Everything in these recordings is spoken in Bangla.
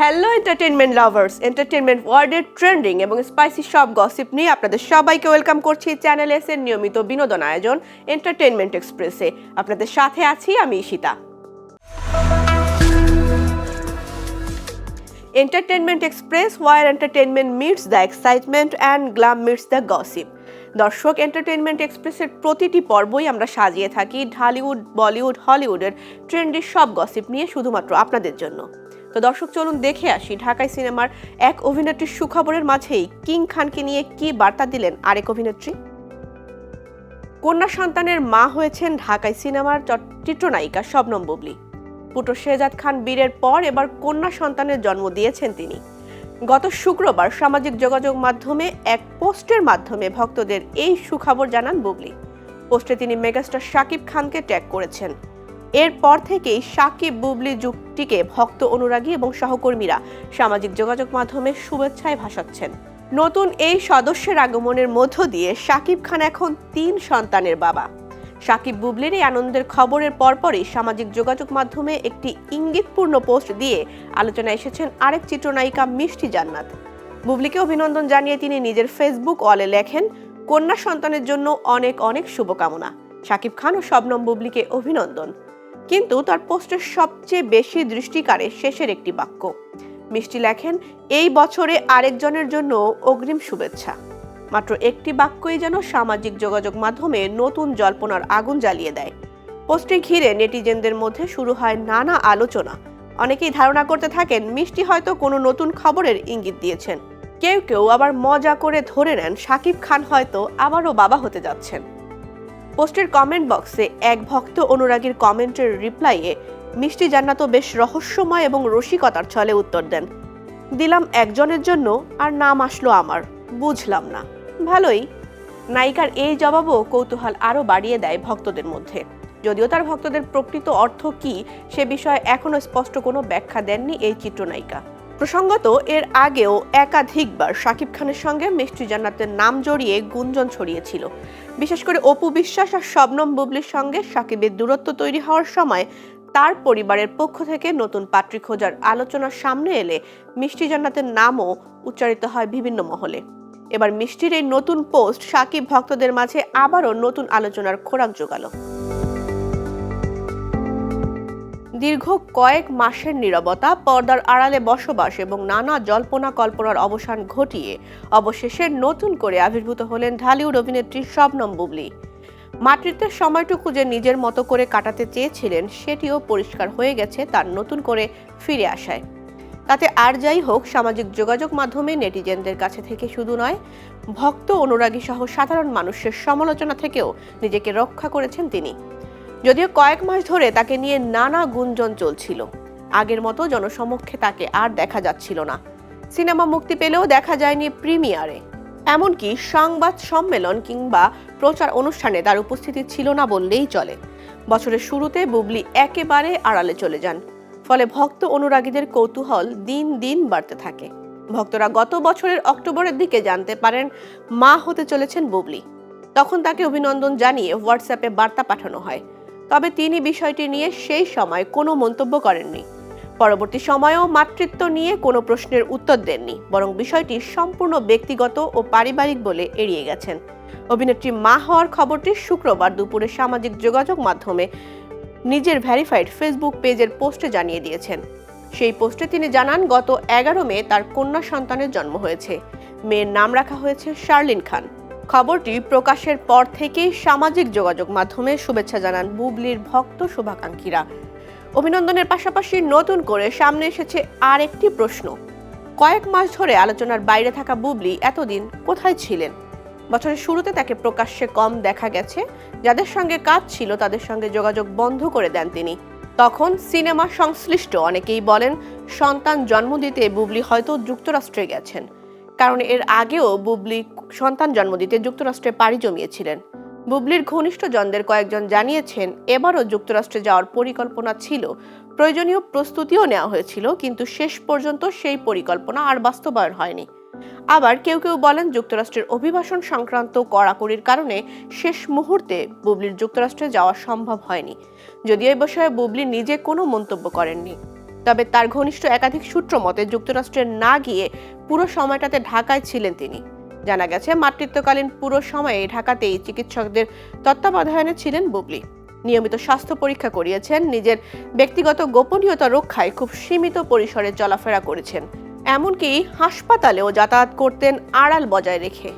হ্যালো এন্টারটেইনমেন্ট লাভার্স, এন্টারটেইনমেন্ট ওয়ার্ল্ডের ট্রেন্ডিং এবং স্পাইসি সব গসিপ নিয়ে আপনাদের সবাইকে ওয়েলকাম করছি চ্যানেল এস এর নিয়মিত বিনোদন আয়োজন এন্টারটেইনমেন্ট এক্সপ্রেসে। আপনাদের সাথে আছি আমি Ishita. Entertainment express, where entertainment meets the excitement and glam meets the gossip. দর্শক, এন্টারটেইনমেন্ট এক্সপ্রেসের প্রতিটি পর্বই আমরা সাজিয়ে থাকি ঢালিউড, বলিউড, হলিউডের ট্রেন্ডি সব গসিপ নিয়ে শুধুমাত্র আপনাদের জন্য। তো দর্শক, চলুন দেখে আসি ঢাকাই সিনেমার এক অভিনেত্রীর সুখবরের মাঝেই কিং খানকে নিয়ে কি বার্তা দিলেন আরেক অভিনেত্রী। কন্যা সন্তানের মা হয়েছেন ঢাকাই সিনেমার চিত্রনায়িকা শবনম বুবলী। পুত্র শেহজাদ খান বীরের পর এবার কন্যা সন্তানের জন্ম দিয়েছেন তিনি। গত শুক্রবার সামাজিক যোগাযোগ মাধ্যমে এক পোস্টের মাধ্যমে ভক্তদের এই সুখবর জানান বুবলী। পোস্টে তিনি মেগাস্টার শাকিব খানকে ট্যাগ করেছেন। এরপর থেকেই শাকিব বুবলী যুগটিকে ভক্ত, অনুরাগী এবং সহকর্মীরা সামাজিক যোগাযোগ মাধ্যমে শুভেচ্ছায় ভাসাচ্ছেন। নতুন এই সদস্যের আগমনের মধ্য দিয়ে শাকিব খান এখন 3 সন্তানের বাবা। শাকিব বুবলীর এই আনন্দের খবরের পরপরই সামাজিক যোগাযোগ মাধ্যমে একটি ইঙ্গিতপূর্ণ পোস্ট দিয়ে আলোচনায় এসেছেন আরেক চিত্রনায়িকা মিষ্টি জান্নাত। বুবলীকে অভিনন্দন জানিয়ে তিনি নিজের ফেসবুক ওয়ালে লেখেন, কন্যা সন্তানের জন্য অনেক অনেক শুভকামনা। শাকিব খান ও শবনম বুবলীকে অভিনন্দন। কিন্তু তার পোস্টের সবচেয়ে বেশি দৃষ্টি কাড়ে শেষের একটি বাক্য। মিষ্টি লেখেন, এই বছরে আরেকজনের জন্য অগ্রিম শুভেচ্ছা। মাত্র একটি বাক্যই যেন সামাজিক যোগাযোগ মাধ্যমে নতুন জল্পনার আগুন জ্বালিয়ে দেয়। পোস্টটি ঘিরে নেটিজেনদের মধ্যে শুরু হয় নানা আলোচনা। অনেকেই ধারণা করতে থাকেন মিষ্টি হয়তো কোনো নতুন খবরের ইঙ্গিত দিয়েছেন। কেউ কেউ আবার মজা করে ধরে নেন শাকিব খান হয়তো আবারও বাবা হতে যাচ্ছেন। পোস্টের কমেন্ট বক্সে এক ভক্ত অনুরাগীর কমেন্টের রিপ্লাইয়ে মিষ্টি জান্নাতও বেশ রহস্যময় এবং রসিকতার ছলে উত্তর দেন, দিলাম একজনের জন্য আর নাম আসলো আমার, বুঝলাম না। ভালোই। নায়িকার এই জবাবও কৌতূহল আরও বাড়িয়ে দেয় ভক্তদের মধ্যে। যদিও তার ভক্তদের প্রকৃত অর্থ কি সে বিষয়ে এখনো স্পষ্ট কোনো ব্যাখ্যা দেননি এই চিত্রনায়িকা। প্রসঙ্গত, এর আগেও একাধিকবার শাকিব খানের সঙ্গে মিষ্টি জান্নাতের নাম জড়িয়ে গুঞ্জন ছড়িয়েছিল। বিশেষ করে অপু বিশ্বাস আর শবনম বুবলীর সঙ্গে শাকিবের দূরত্ব তৈরি হওয়ার সময় তার পরিবারের পক্ষ থেকে নতুন পাত্রী খোঁজার আলোচনা সামনে এলে মিষ্টি জান্নাতের নামও উচ্চারিত হয় বিভিন্ন মহলে। এবার মিষ্টির এই নতুন পোস্ট শাকিব ভক্তদের মাঝে আবারও নতুন আলোচনার খোরাক জোগালো। দীর্ঘ কয়েক মাসের নীরবতা, পর্দার আড়ালে বসবাস এবং নানা জল্পনা কল্পনার অবসান ঘটিয়ে অবশেষে নতুন করে আবির্ভূত হলেন ঢালিউড অভিনেত্রী শবনম বুবলী। মাতৃত্বের সময়টুকু যে নিজের মতো করে কাটাতে চেয়েছিলেন সেটিও পরিষ্কার হয়ে গেছে তার নতুন করে ফিরে আসায়। তাতে আর যাই হোক, সামাজিক যোগাযোগ মাধ্যমে নেটিজেনদের কাছে থেকে শুধু নয়, ভক্ত, অনুরাগী সহ সাধারণ মানুষের সমালোচনা থেকেও নিজেকে রক্ষা করেছেন তিনি। যদিও কয়েক মাস ধরে তাকে নিয়ে নানা গুঞ্জন চলছিল, আগের মতো জনসমক্ষে তাকে আর দেখা যাচ্ছিল না। সিনেমা মুক্তি পেলেও দেখা যায়নি প্রিমিয়ারে, এমনকি সংবাদ সম্মেলন কিংবা প্রচার অনুষ্ঠানে তার উপস্থিতি ছিল না বললেই চলে। বছরের শুরুতে বুবলী একেবারে আড়ালে চলে যান, ফলে ভক্ত, অনুরাগীদের কৌতূহল দিন দিন বাড়তে থাকে। ভক্তরা গত বছরের অক্টোবরের দিকে জানতে পারেন মা হতে চলেছেন বুবলী। তখন তাকে অভিনন্দন জানিয়ে হোয়াটসঅ্যাপে বার্তা পাঠানো হয়। তবে তিনি বিষয়টি নিয়ে সেই সময় কোনো মন্তব্য করেননি। পরবর্তী সময়েও মাতৃত্ব নিয়ে কোনো প্রশ্নের উত্তর দেননি, বরং বিষয়টি সম্পূর্ণ ব্যক্তিগত ও পারিবারিক বলে এড়িয়ে গেছেন। অভিনেত্রী মা হওয়ার খবরটি শুক্রবার দুপুরে সামাজিক যোগাযোগ মাধ্যমে নিজের ভেরিফাইড ফেসবুক পেজের পোস্টে জানিয়ে দিয়েছেন। সেই পোস্টে তিনি জানান, গত 11 মে তার কন্যা সন্তানের জন্ম হয়েছে। মেয়ের নাম রাখা হয়েছে শার্লিন খান। খবরটি প্রকাশের পর থেকেই সামাজিক যোগাযোগ মাধ্যমে শুভেচ্ছা জানান বুবলীর ভক্ত শুভাকাঙ্ক্ষীরা। অভিনন্দনের পাশাপাশি নতুন করে সামনে এসেছে আর একটি প্রশ্ন, কয়েক মাস ধরে আলোচনার বাইরে থাকা বুবলী এতদিন কোথায় ছিলেন? বছরের শুরুতে তাকে প্রকাশ্যে কম দেখা গেছে। যাদের সঙ্গে কাজ ছিল তাদের সঙ্গে যোগাযোগ বন্ধ করে দেন তিনি। তখন সিনেমা সংশ্লিষ্ট অনেকেই বলেন সন্তান জন্ম দিতে বুবলী হয়তো যুক্তরাষ্ট্রে গেছেন, কারণ এর আগেও বুবলী সন্তান জন্ম দিতে যুক্তরাষ্ট্রে পাড়ি জমিয়েছিলেন। বুবলীর ঘনিষ্ঠজনদের কয়েকজন জানিয়েছেন এবারও যুক্তরাষ্ট্রে যাওয়ার পরিকল্পনা ছিল, প্রয়োজনীয় প্রস্তুতিও নেওয়া হয়েছিল, কিন্তু শেষ পর্যন্ত সেই পরিকল্পনা আর বাস্তবায়ন হয়নি। আবার কেউ কেউ বলেন যুক্তরাষ্ট্রের অভিবাসন সংক্রান্ত কড়াকড়ির কারণে শেষ মুহূর্তে বুবলীর যুক্তরাষ্ট্রে যাওয়া সম্ভব হয়নি। যদিও এই বিষয়ে বুবলী নিজে কোনো মন্তব্য করেননি। তবে তার ঘনিষ্ঠ একাধিক সূত্র মতে যুক্তরাষ্ট্রে না গিয়ে পুরো সময়টাতে ঢাকায় ছিলেন তিনি। জানা গেছে, মাতৃত্বকালীন পুরো সময়ে ঢাকাতেই চিকিৎসকদের তত্ত্বাবধানে ছিলেন বুবলি। নিয়মিত স্বাস্থ্য পরীক্ষা করিয়েছেন, নিজের ব্যক্তিগত গোপনীয়তা রক্ষায় খুব সীমিত পরিসরে চলাফেরা করেছেন, এমনকি হাসপাতালেও যাতায়াত করতেন আড়াল বজায় রেখে।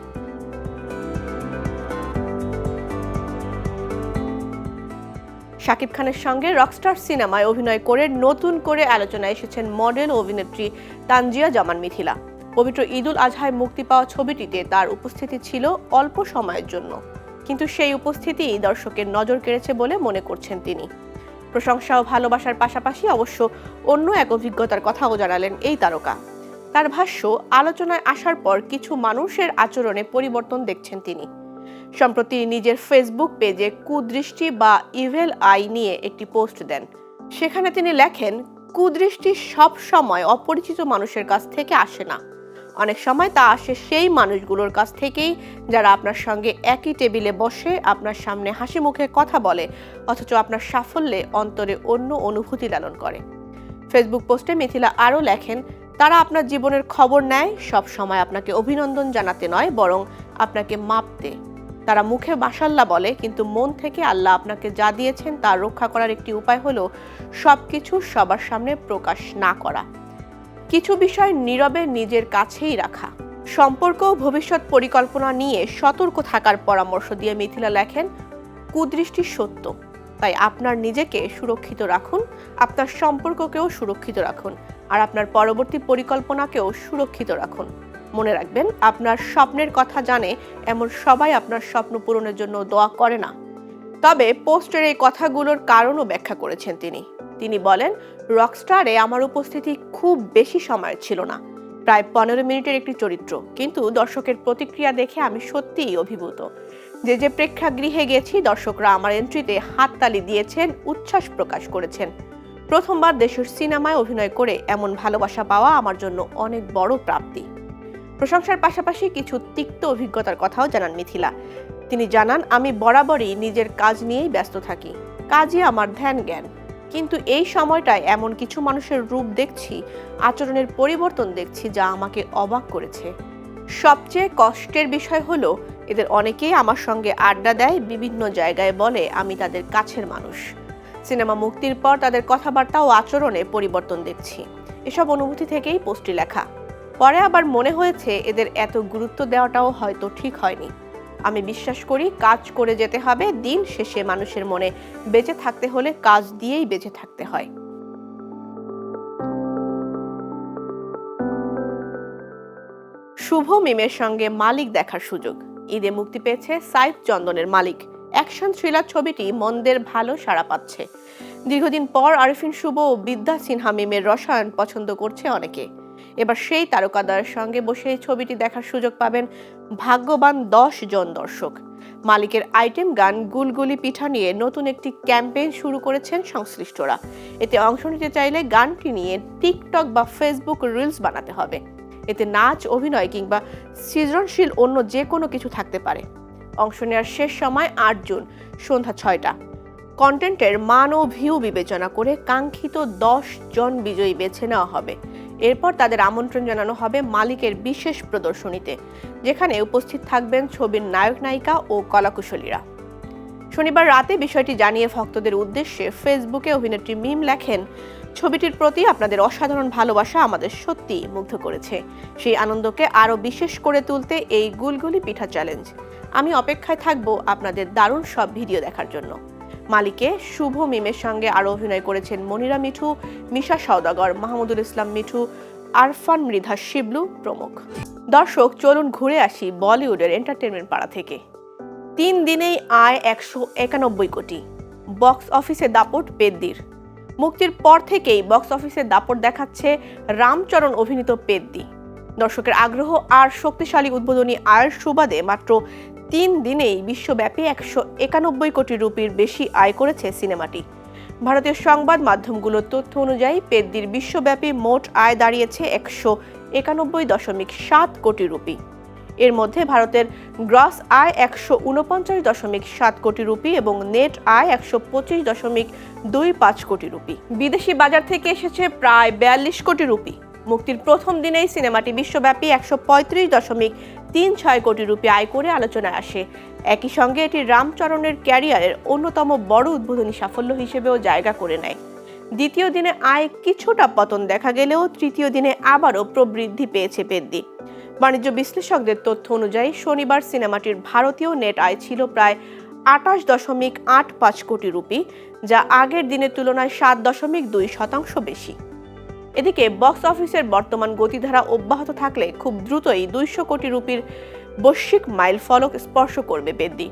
শাকিব খানের সঙ্গে রকস্টার সিনেমায় অভিনয় করে নতুন করে আলোচনায় এসেছেন মডেল ও অভিনেত্রী তানজিয়া জামান মিথিলা। পবিত্র ঈদুল আজহায় মুক্তি পাওয়া ছবিটিতে তার উপস্থিতি ছিল অল্প সময়ের জন্য, কিন্তু সেই উপস্থিতি দর্শকের নজর কেড়েছে বলে মনে করছেন তিনি। প্রশংসা ও ভালোবাসার পাশাপাশি অবশ্য অন্য এক অভিজ্ঞতার কথাও জানালেন এই তারকা। তার ভাষ্য, আলোচনায় আসার পর কিছু মানুষের আচরণে পরিবর্তন দেখছেন তিনি। সম্প্রতি নিজের ফেসবুক পেজে কুদৃষ্টি বা ইভেল আই নিয়ে একটি পোস্ট দেন। সেখানে তিনি লেখেন, কুদৃষ্টি সব সময় অপরিচিত মানুষের কাছ থেকে আসে না, অনেক সময় তা আসে সেই মানুষগুলোর কাছ থেকেই যারা আপনার সঙ্গে একই টেবিলে বসে আপনার সামনে হাসি মুখে কথা বলে, অথচ আপনার সাফল্যে অন্তরে অন্য অনুভূতি লালন করে। ফেসবুক পোস্টে মিথিলা আরও লেখেন, তারা আপনার জীবনের খবর নেয়, সব সময় আপনাকে অভিনন্দন জানাতে নয়, বরং আপনাকে মাপতে। তারা মুখে মাশাআল্লাহ বলে, কিন্তু মন থেকে আল্লাহ আপনাকে যা দিয়েছেন তা রক্ষা করার একটি উপায় হলো সবকিছু সবার সামনে প্রকাশ না করা, কিছু বিষয় নীরবে নিজের কাছেই রাখা। সম্পর্ক ও ভবিষ্যৎ পরিকল্পনা নিয়ে সতর্ক থাকার পরামর্শ দিয়ে মিথিলা লেখেন, কুদৃষ্টি সত্য, তাই আপনার নিজেকে সুরক্ষিত রাখুন, আপনার সম্পর্ককেও সুরক্ষিত রাখুন, আর আপনার পরবর্তী পরিকল্পনাকেও সুরক্ষিত রাখুন। মনে রাখবেন, আপনার স্বপ্নের কথা জানে এমন সবাই আপনার স্বপ্ন পূরণের জন্য দোয়া করে না। তবে পোস্টের এই কথাগুলোর কারণও ব্যাখ্যা করেছেন তিনি বলেন, রকস্টারে আমার উপস্থিতি খুব বেশি সময়ের ছিল না, প্রায় 15 মিনিটের একটি চরিত্র, কিন্তু দর্শকের প্রতিক্রিয়া দেখে আমি সত্যিই অভিভূত। যে প্রেক্ষাগৃহে গেছি, দর্শকরা আমার এন্ট্রিতে হাততালি দিয়েছেন, উচ্ছ্বাস প্রকাশ করেছেন। প্রথমবার দেশের সিনেমায় অভিনয় করে এমন ভালোবাসা পাওয়া আমার জন্য অনেক বড় প্রাপ্তি। প্রশংসার পাশাপাশি কিছু তিক্ত অভিজ্ঞতার কথাও জানান মিথিলা। তিনি জানান, আমি বরাবরই নিজের কাজ নিয়েই ব্যস্ত থাকি, কাজই আমার ধ্যান জ্ঞান, কিন্তু এই সময়টায় এমন কিছু মানুষের রূপ দেখছি, আচরণের পরিবর্তন দেখছি, যা আমাকে অবাক করেছে। সবচেয়ে কষ্টের বিষয় হলো, এদের অনেকেই আমার সঙ্গে আড্ডা দেয়, বিভিন্ন জায়গায় বলে আমি তাদের কাছের মানুষ। সিনেমা মুক্তির পর তাদের কথাবার্তা ও আচরণে পরিবর্তন দেখছি। এসব অনুভূতি থেকেই পোস্টটি লেখা। পরে আবার মনে হয়েছে, এদের এত গুরুত্ব দেওয়াটাও হয়তো ঠিক হয়নি। আমি বিশ্বাস করি, কাজ করে যেতে হবে, দিন শেষে মানুষের মনে বেঁচে থাকতে হলে কাজ দিয়েই বেঁচে থাকতে হয়। শুভ মিমের সঙ্গে মালিক দেখার সুযোগ। ঈদে মুক্তি পেয়েছে সাইফ চন্দনের মালিক। অ্যাকশন থ্রিলার ছবিটি মন্দের ভালো সাড়া পাচ্ছে। দীর্ঘদিন পর আরিফিন শুভ ও বিদ্যা সিনহা মিমের রসায়ন পছন্দ করছে অনেকে। এবার সেই তারকাদের সঙ্গে বসে ছবিটি দেখার সুযোগ পাবেন ভাগ্যবান 10 জন দর্শক। মালিকের আইটেম গান গুলগুলি পিঠা নিয়ে নতুন একটি ক্যাম্পেইন শুরু করেছেন সংশ্লিষ্টরা। এতে অংশ নিতে চাইলে গানটি নিয়ে টিকটক বা ফেসবুক রিলস বানাতে হবে। এতে নাচ, অভিনয় কিংবা সৃজনশীল অন্য যে কোনো কিছু থাকতে পারে। অংশ নেওয়ার শেষ সময় 8 জুন সন্ধ্যা 6টা। কন্টেন্টের মান ও ভিউ বিবেচনা করে কাঙ্ক্ষিত 10 জন বিজয়ী বেছে নেওয়া হবে। এরপর তাদের আমন্ত্রণ জানানো হবে মালিকের বিশেষ প্রদর্শনীতে, যেখানে উপস্থিত থাকবেন ছবির নায়ক নায়িকা ও কলাকুশলীরা। শনিবার রাতে বিষয়টি জানিয়ে ভক্তদের উদ্দেশ্যে ফেসবুকে অভিনেত্রী মিম লেখেন, ছবিটির প্রতি আপনাদের অসাধারণ ভালোবাসা আমাদের সত্যিই মুগ্ধ করেছে। সেই আনন্দকে আরও বিশেষ করে তুলতে এই গুলগুলি পিঠা চ্যালেঞ্জ। আমি অপেক্ষায় থাকব আপনাদের দারুণ সব ভিডিও দেখার জন্য। মালিকে শুভ মিমের সঙ্গে আরও অভিনয় করেছেন মনিরা মিঠু, মিশা সওদাগর, মাহমুদুল ইসলাম মিঠু, আরফান মৃধা শিবলু প্রমুখ। দর্শক, চলুন ঘুরে আসি বলিউডের এন্টারটেনমেন্ট পাড়া থেকে। 3 দিনেই আয় 191 কোটি। বক্স অফিসে দাপট পেদ্দির। মুক্তির পর থেকেই বক্স অফিসে দাপট দেখাচ্ছে রামচরণ অভিনীত পেদ্দি। দর্শকের আগ্রহ আর শক্তিশালী উদ্বোধনী আয়ের সুবাদে মাত্র 3 দিনেই বিশ্বব্যাপী 191 কোটি রুপির বেশি আয় করেছে সিনেমাটি। ভারতীয় সংবাদ মাধ্যমগুলোর তথ্য অনুযায়ী পেদ্দির বিশ্বব্যাপী মোট আয় দাঁড়িয়েছে 191.7 কোটি রুপি। এর মধ্যে ভারতের গ্রস আয় 149.7 কোটি রুপি এবং নেট আয় 125.25 কোটি রুপি। বিদেশি বাজার থেকে এসেছে প্রায় 42 কোটি রুপি। মুক্তির প্রথম দিনেই সিনেমাটি বিশ্বব্যাপী 135.36 কোটি রুপি আয় করে আলোচনায় আসে। একই সঙ্গে এটি রামচরণের ক্যারিয়ারের অন্যতম বড় উদ্বোধনী সাফল্য হিসেবেও জায়গা করে নেয়। দ্বিতীয় দিনে আয় কিছুটা পতন দেখা গেলেও তৃতীয় দিনে আবারও প্রবৃদ্ধি পেয়েছে পেদ্দি। বাণিজ্য বিশ্লেষকদের তথ্য অনুযায়ী শনিবার সিনেমাটির ভারতীয় নেট আয় ছিল প্রায় 28.85 কোটি রুপি, যা আগের দিনের তুলনায় 7.2% বেশি। এদিকে বক্স অফিসের বর্তমান গতিধারা অব্যাহত থাকলে খুব দ্রুতই 200 কোটি রুপির বৈশ্বিক মাইল ফলক স্পর্শ করবে পেদ্দি।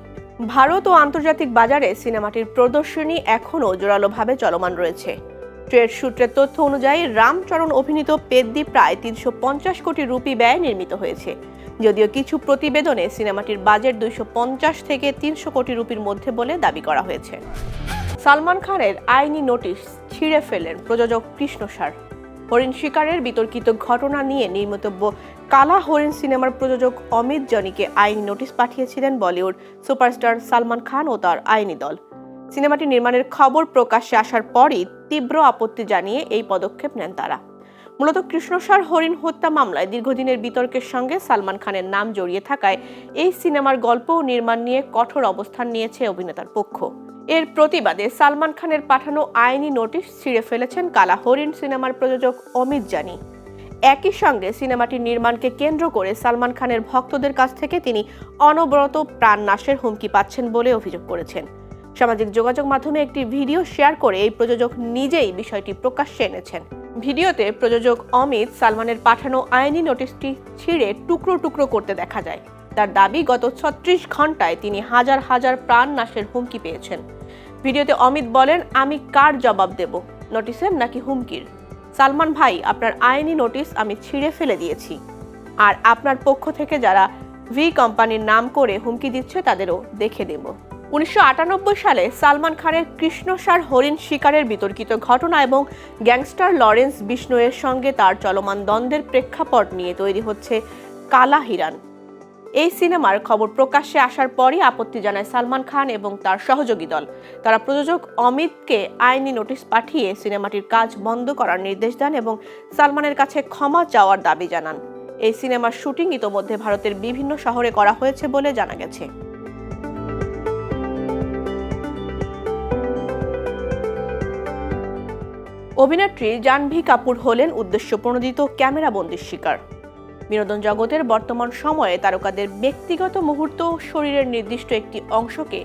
ভারত ও আন্তর্জাতিক বাজারে সিনেমাটির প্রদর্শনী এখনও জোরালোভাবে চলমান রয়েছে। ট্রেড সূত্রের তথ্য অনুযায়ী রামচরণ অভিনীত পেদ্দি প্রায় 350 কোটি রুপি ব্যয়ে নির্মিত হয়েছে, যদিও কিছু প্রতিবেদনে সিনেমাটির বাজেট 250 থেকে 300 কোটি রুপির মধ্যে বলে দাবি করা হয়েছে। সালমান খানের আইনি নোটিশ ছিঁড়ে ফেলেন প্রযোজক কৃষ্ণসার। হরিণ শিকারের বিতর্কিত ঘটনা নিয়ে নির্মিত কালা হরিণ সিনেমার প্রযোজক অমিত জনিকে আইনি নোটিশ পাঠিয়েছিলেন বলিউড সুপারস্টার সালমান খান ও তার আইনি দল। সিনেমাটি নির্মাণের খবর প্রকাশ্যে আসার পরই তীব্র আপত্তি জানিয়ে এই পদক্ষেপ নেন তারা। মূলত কৃষ্ণসার হরিণ হত্যা মামলায় দীর্ঘদিনের বিতর্কের সঙ্গে সালমান খানের নাম জড়িয়ে থাকায় এই সিনেমার গল্প ও নির্মাণ নিয়ে কঠোর অবস্থান নিয়েছে অভিনেতার পক্ষ। এর প্রতিবাদে সালমান খানের পাঠানো আইনি নোটিশ ছিঁড়ে ফেলেছেন কালা হরিণ সিনেমার প্রযোজক অমিত জানি। একই সঙ্গে সিনেমাটির নির্মাণকে কেন্দ্র করে সালমান খানের ভক্তদের কাছ থেকে তিনি অনবরত প্রাণনাশের হুমকি পাচ্ছেন বলে অভিযোগ করেছেন। সামাজিক যোগাযোগ মাধ্যমে একটি ভিডিও শেয়ার করে এই প্রযোজক নিজেই বিষয়টি প্রকাশ্যে এনেছেন। ভিডিওতে প্রযোজক অমিত সালমানের পাঠানো আইনি নোটিশটি ছিঁড়ে টুকরো টুকরো করতে দেখা যায়। তার দাবি, গত 36 ঘন্টায় তিনি হাজার হাজার প্রাণ নাশের হুমকি পেয়েছেন। ভিডিওতে অমিত বলেন, আমি কার জবাব দেব, নোটিশের নাকি হুমকির? সালমান ভাই, আপনার আইনি নোটিশ আমি ছিঁড়ে ফেলে দিয়েছি, আর আপনার পক্ষ থেকে যারা ভি কোম্পানির নাম করে হুমকি দিচ্ছে তাদেরও দেখে দেব। 1998 সালে সালমান খানের কৃষ্ণসার হরিণ শিকারের বিতর্কিত ঘটনা এবং গ্যাংস্টার লরেন্স বিষ্ণোয়ের সঙ্গে তার চলমান দ্বন্দ্বের প্রেক্ষাপট নিয়ে তৈরি হচ্ছে কালা হিরান। এই সিনেমার খবর প্রকাশ্যে আসার পরই আপত্তি জানায় সালমান খান এবং তার সহযোগী দল। তারা প্রযোজক অমিতকে আইনি নোটিশ পাঠিয়ে সিনেমাটির কাজ বন্ধ করার নির্দেশ দেন এবং সালমানের কাছে ক্ষমা চাওয়ার দাবি জানান। এই সিনেমার শুটিং ইতোমধ্যে ভারতের বিভিন্ন শহরে করা হয়েছে বলে জানা গেছে। অভিনেত্রী জাহ্নবী কাপুর হলেন উদ্দেশ্যপ্রণোদিত ক্যামেরাবন্দির শিকার। বিনোদন জগতের বর্তমান সময়ে তারকাদের ব্যক্তিগত মুহূর্ত, শরীরের নির্দিষ্ট একটি অংশকে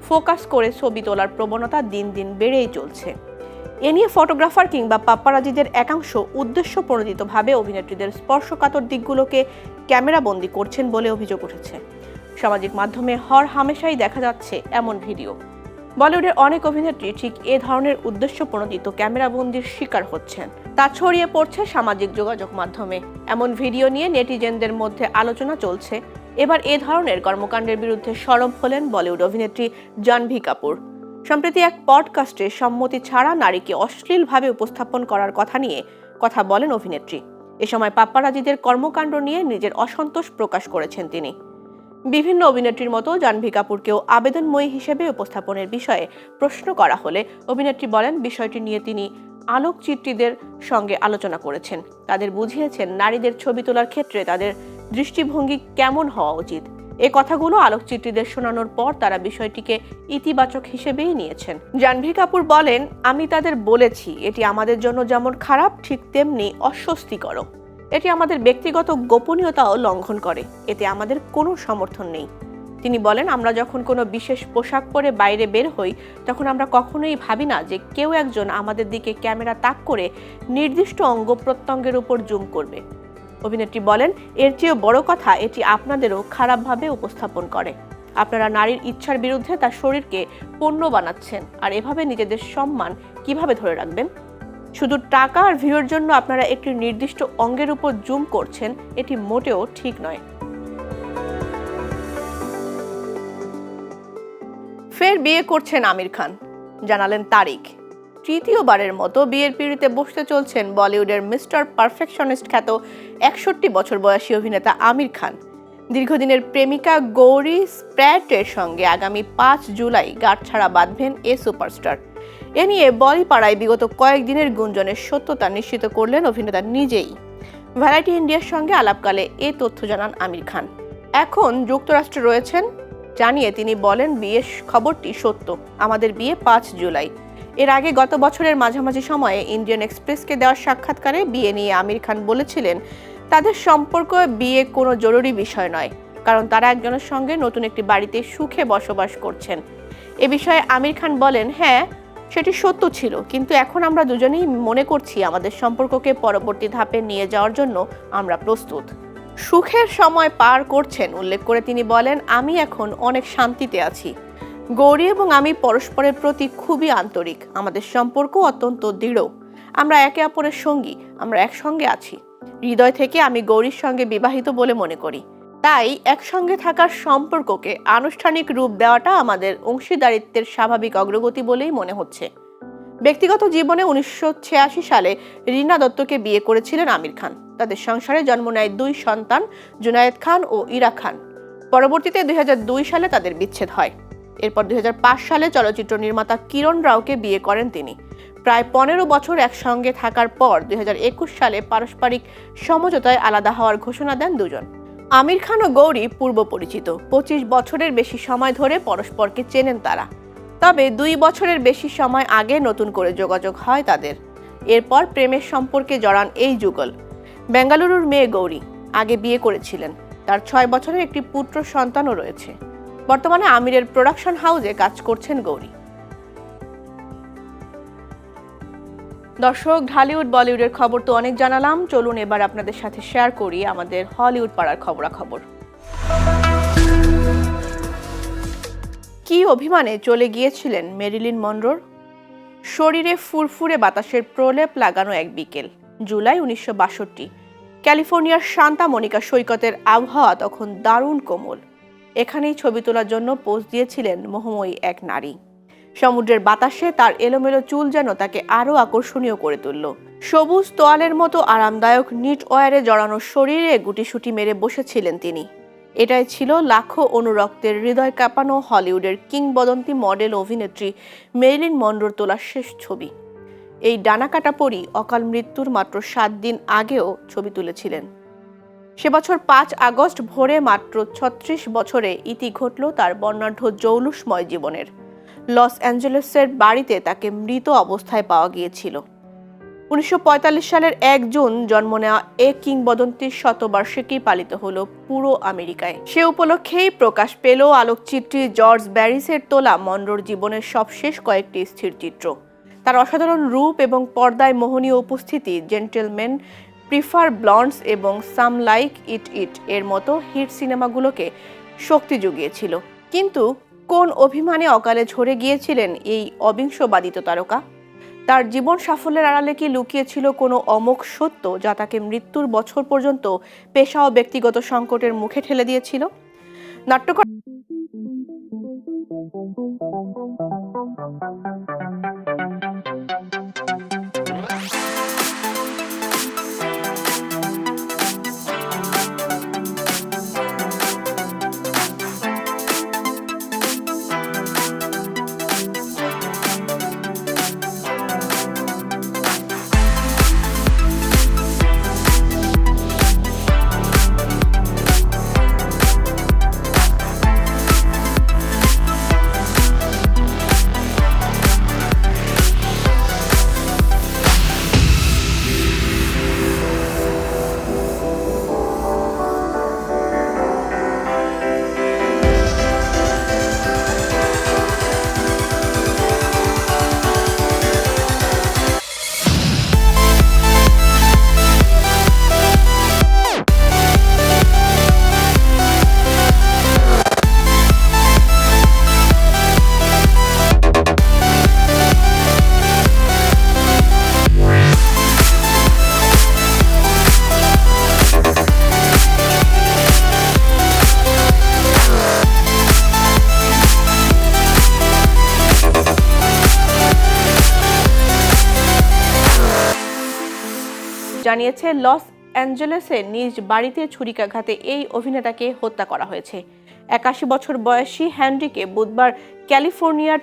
ফোকাস করে ছবি তোলার প্রবণতা দিন দিন বেড়েই চলছে। এ নিয়ে ফটোগ্রাফার কিংবা পাপ্পারাজিদের একাংশ উদ্দেশ্যপ্রণোদিতভাবে অভিনেত্রীদের স্পর্শকাতর দিকগুলোকে ক্যামেরাবন্দি করছেন বলে অভিযোগ উঠেছে। সামাজিক মাধ্যমে হরহামেশাই দেখা যাচ্ছে এমন ভিডিও। বলিউডের অনেক অভিনেত্রী ঠিক এ ধরনের উদ্দেশ্যপ্রণোদিত ক্যামেরাবন্দির শিকার হচ্ছেন। তা ছড়িয়ে পড়ছে সামাজিক যোগাযোগ মাধ্যমে। এমন ভিডিও নিয়ে নেটিজেনদের মধ্যে আলোচনা চলছে। এবার এ ধরনের কর্মকাণ্ডের বিরুদ্ধে সরব হলেন বলিউড অভিনেত্রী জাহ্নবী কাপুর। সম্প্রতি এক পডকাস্টে সম্মতি ছাড়া নারীকে অশ্লীলভাবে উপস্থাপন করার কথা নিয়ে কথা বলেন অভিনেত্রী। এ সময় পাপ্পারাজিদের কর্মকাণ্ড নিয়ে নিজের অসন্তোষ প্রকাশ করেছেন তিনি। বিভিন্ন অভিনেত্রীর মতো জাহ্নবী কাপুরকেও আবেদনময়ী হিসেবে উপস্থাপনের বিষয়ে প্রশ্ন করা হলে অভিনেত্রী বলেন, বিষয়টি নিয়ে তিনি আলোকচিত্রীদের সঙ্গে আলোচনা করেছেন। তাদের বুঝিয়েছেন নারীদের ছবি তোলার ক্ষেত্রে তাদের দৃষ্টিভঙ্গি কেমন হওয়া উচিত। এই কথাগুলো আলোকচিত্রীদের শোনানোর পর তারা বিষয়টিকে ইতিবাচক হিসেবেই নিয়েছেন। জাহ্নবী কাপুর বলেন, আমি তাদের বলেছি এটি আমাদের জন্য যেমন খারাপ ঠিক তেমনি অস্বস্তিকর। এটি আমাদের ব্যক্তিগত গোপনীয়তাও লঙ্ঘন করে। এতে আমাদের কোনো সমর্থন নেই। তিনি বলেন, আমরা যখন কোনো বিশেষ পোশাক পরে বাইরে বের হই তখন আমরা কখনোই ভাবি না যে কেউ একজন আমাদের দিকে ক্যামেরা তাক করে নির্দিষ্ট অঙ্গ প্রত্যঙ্গের উপর জুম করবে। অভিনেত্রী বলেন, এর চেয়েও বড় কথা, এটি আপনাদেরও খারাপভাবে উপস্থাপন করে। আপনারা নারীর ইচ্ছার বিরুদ্ধে তার শরীরকে পণ্য বানাচ্ছেন, আর এভাবে নিজেদের সম্মান কিভাবে ধরে রাখবেন? শুধু টাকা আর ভিউর জন্য আপনারা একটি নির্দিষ্ট অঙ্গের উপর জুম করছেন, এটি মোটেও ঠিক নয়। ফের বিয়ে করছেন আমির খান, জানালেন তারিক। তৃতীয়বারের মতো বিয়ের পিঁড়িতে বসতে চলছেন বলিউডের মিস্টার পারফেকশনিস্ট খ্যাত 61 বছর বয়সী অভিনেতা আমির খান। দীর্ঘদিনের প্রেমিকা গৌরী স্প্র্যাটের সঙ্গে আগামী 5 জুলাই গাঁটছড়া বাঁধবেন এ সুপারস্টার। এ নিয়ে বলিপাড়ায় বিগত কয়েকদিনের গুঞ্জনের সত্যতা নিশ্চিত করলেন অভিনেতা নিজেই। ভ্যারাইটি ইন্ডিয়ার সঙ্গে আলাপকালে এ তথ্য জানান আমির খান। এখন যুক্তরাষ্ট্রে রয়েছেন জানিয়ে তিনি বলেন, বিয়ের খবরটি সত্য, আমাদের বিয়ে 5 জুলাই। এর আগে গত বছরের মাঝামাঝি সময়ে ইন্ডিয়ান এক্সপ্রেসকে দেওয়া সাক্ষাৎকারে বিয়ে নিয়ে আমির খান বলেছিলেন, তাদের সম্পর্ক বিয়ে কোনো জরুরি বিষয় নয়, কারণ তারা একজনের সঙ্গে নতুন একটি বাড়িতে সুখে বসবাস করছেন। এ বিষয়ে আমির খান বলেন, হ্যাঁ সেটি সত্য ছিল, কিন্তু এখন আমরা দুজনেই মনে করছি আমাদের সম্পর্ককে পরবর্তী ধাপে নিয়ে যাওয়ার জন্য আমরা প্রস্তুত। সুখের সময় পার করছেন উল্লেখ করে তিনি বলেন, আমি এখন অনেক শান্তিতে আছি। গৌরী এবং আমি পরস্পরের প্রতি খুবই আন্তরিক, আমাদের সম্পর্ক অত্যন্ত দৃঢ়, আমরা একে অপরের সঙ্গী, আমরা একসঙ্গে আছি। হৃদয় থেকে আমি গৌরীর সঙ্গে বিবাহিত বলে মনে করি, তাই একসঙ্গে থাকার সম্পর্ককে আনুষ্ঠানিক রূপ দেওয়াটা আমাদের অংশীদারিত্বের স্বাভাবিক অগ্রগতি বলেই মনে হচ্ছে। ব্যক্তিগত জীবনে 1986 সালে রিনা দত্তকে বিয়ে করেছিলেন আমির খান। তাদের সংসারে জন্ম নেয় 2 সন্তান, জুনায়েদ খান ও ইরা খান। পরবর্তীতে 2002 সালে তাদের বিচ্ছেদ হয়। এরপর 2005 সালে চলচ্চিত্র নির্মাতা কিরণ রাওকে বিয়ে করেন তিনি। প্রায় 15 বছর একসঙ্গে থাকার পর 2021 সালে পারস্পরিক সমঝোতায় আলাদা হওয়ার ঘোষণা দেন দুজন। আমির খান ও গৌরী পূর্ব পরিচিত, 25 বছরের বেশি সময় ধরে পরস্পরকে চেনেন তারা। তবে 2 বছরের বেশি সময় আগে নতুন করে যোগাযোগ হয় তাদের। এরপর প্রেমের সম্পর্কে জড়ান এই যুগল। বেঙ্গালুরুর মেয়ে গৌরী, আগে বিয়ে করেছিলেন, তার 6 বছরের একটি পুত্র সন্তানও রয়েছে। বর্তমানে আমিরের প্রোডাকশন হাউসে কাজ করছেন গৌরী। দর্শক, ঢালিউড বলিউডের খবর তো অনেক জানালাম, চলুন এবার আপনাদের সাথে শেয়ার করি আমাদের হলিউড পাড়ার খবরাখবর। কি অভিমানে চলে গিয়েছিলেন মেরিলিন মনরোর? শরীরে ফুরফুরে বাতাসের প্রলেপ লাগানো এক বিকেল, জুলাই 1962। ক্যালিফোর্নিয়ার সান্তা মনিকা সৈকতের আবহাওয়া তখন দারুণ কোমল। এখানেই ছবি তোলার জন্য পোজ দিয়েছিলেন মোহময়ী এক নারী। সমুদ্রের বাতাসে তার এলোমেলো চুল যেন তাকে আরও আকর্ষণীয় করে তুলল। সবুজ তোয়ালের মতো আরামদায়ক নিট ওয়্যারে জড়ানো শরীরে গুটিসুটি মেরে বসেছিলেন তিনি। এটাই ছিল লাখো অনুরক্তের হৃদয় কাঁপানো হলিউডের কিংবদন্তি মডেল অভিনেত্রী মেরিলিন মনরোর তোলা শেষ ছবি। এই ডানাকাটা পরী অকাল মৃত্যুর মাত্র 7 দিন আগেও ছবি তুলেছিলেন। সে বছর 5 আগস্ট ভোরে মাত্র 36 বছরে ইতি ঘটল তার বর্ণাঢ্য জৌলুসময় জীবনের। লস অ্যাঞ্জেলেসের বাড়িতে তাকে মৃত অবস্থায় পাওয়া গিয়েছিল। 1945 সালের 1 জুন জন্ম নেওয়া এ কিংবদন্তির শতবার্ষিকী পালিত হলো পুরো আমেরিকায়। সে উপলক্ষেই প্রকাশ পেল আলোকচিত্রী জর্জ ব্যারিসের তোলা মনরোর জীবনের সবশেষ কয়েকটি স্থিরচিত্র। তার অসাধারণ রূপ এবং পর্দায় মোহনীয় উপস্থিতি জেন্টেলম্যান, প্রিফার ব্লন্ডস এবং সাম লাইক ইট এর মতো হিট সিনেমাগুলোকে শক্তি জুগিয়েছিল। কিন্তু কোন অভিমানে অকালে ঝরে গিয়েছিলেন এই অবিংশবাদিত তারকা? তার জীবন সাফল্যের আড়ালে কি লুকিয়েছিল কোনো অমোঘ সত্য যা তাকে মৃত্যুর বছর পর্যন্ত পেশা ও ব্যক্তিগত সংকটের মুখে ঠেলে দিয়েছিল? নাট্যকার জানিয়েছে লস অ্যাঞ্জেলেসে নিজ বাড়িতে ছুরিকাঘাতে এই অভিনেতাকে হত্যা করা হয়েছে। 81 বছর বয়সী হেনরিকে বুধবার ক্যালিফোর্নিয়ার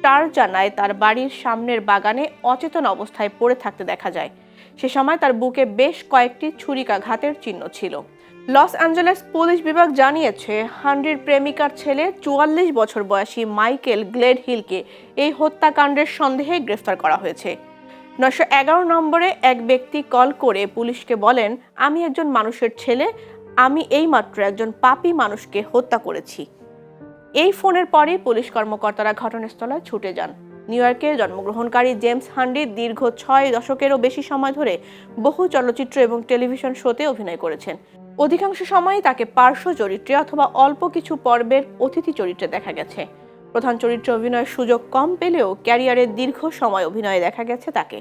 টারজানায় তার বাড়ির সামনের বাগানে অচেতন অবস্থায় পড়ে থাকতে দেখা যায়। সে সময় তার বুকে বেশ কয়েকটি ছুরিকাঘাতের চিহ্ন ছিল। লস অ্যাঞ্জেলেস পুলিশ বিভাগ জানিয়েছে, হেনরির প্রেমিকার ছেলে 44 বছর বয়সী মাইকেল গ্লেডহিলকে এই হত্যাকাণ্ডের সন্দেহে গ্রেফতার করা হয়েছে। 911 নম্বরে এক ব্যক্তি কল করে পুলিশকে বলেন, আমি একজন মানুষের ছেলে, আমি এইমাত্র একজন পাপী মানুষকে হত্যা করেছি। এই ফোনের পরেই পুলিশ কর্মকর্তারা ঘটনাস্থলে ছুটে যান। নিউ ইয়র্কে জন্মগ্রহণকারী জেমস হান্ডি দীর্ঘ 6 দশকেরও বেশি সময় ধরে বহু চলচ্চিত্র এবং টেলিভিশন শোতে অভিনয় করেছেন। অধিকাংশ সময়ই তাকে পার্শ্ব চরিত্রে অথবা অল্প কিছু পর্বের অতিথি চরিত্রে দেখা গেছে। প্রধান চরিত্রে অভিনয়ের সুযোগ কম পেলেও ক্যারিয়ারের দীর্ঘ সময় অভিনয়ে দেখা গেছে তাকে।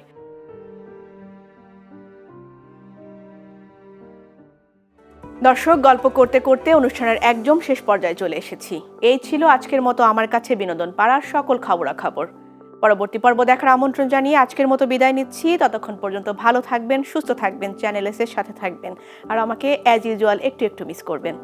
দর্শক, গল্প করতে করতে অনুষ্ঠানের একদম শেষ পর্যায়ে চলে এসেছি। এই ছিল আজকের মতো আমার কাছে বিনোদন পাড়ার সকল খবরাখবর। পরবর্তী পর্ব দেখার আমন্ত্রণ জানিয়ে আজকের মতো বিদায় নিচ্ছি। ততক্ষণ পর্যন্ত ভালো থাকবেন, সুস্থ থাকবেন, চ্যানেল এস এর সাথে থাকবেন, আর আমাকে অ্যাজ ইউজুয়াল একটু একটু মিস করবেন।